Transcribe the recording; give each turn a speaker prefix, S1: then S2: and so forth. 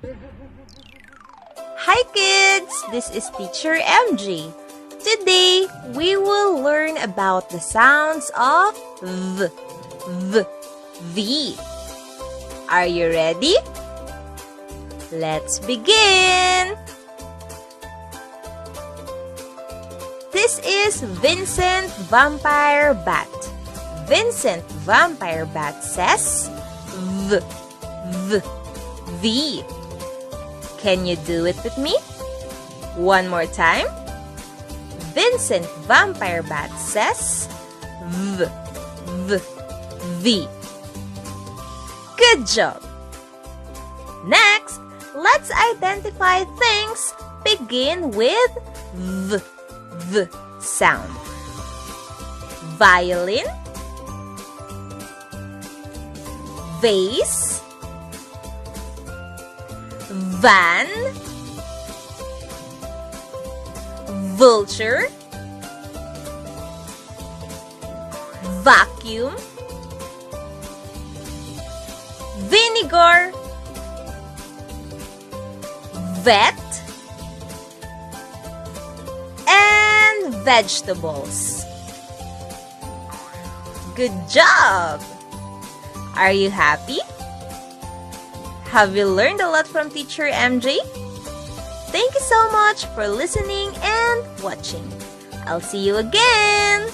S1: Hi kids! This is Teacher MJ. Today, we will learn about the sounds of V. Are you ready? Let's begin! This is Vincent Vampire Bat. Vincent Vampire Bat says V. Can you do it with me? One more time. Vincent Vampire Bat says V. Good job! Next, let's identify things begin with V sound. Violin, vase, van, vulture, vacuum, vinegar, vet, and vegetables. Good job! Are you happy? Have you learned a lot from Teacher MJ? Thank you so much for listening and watching. I'll see you again!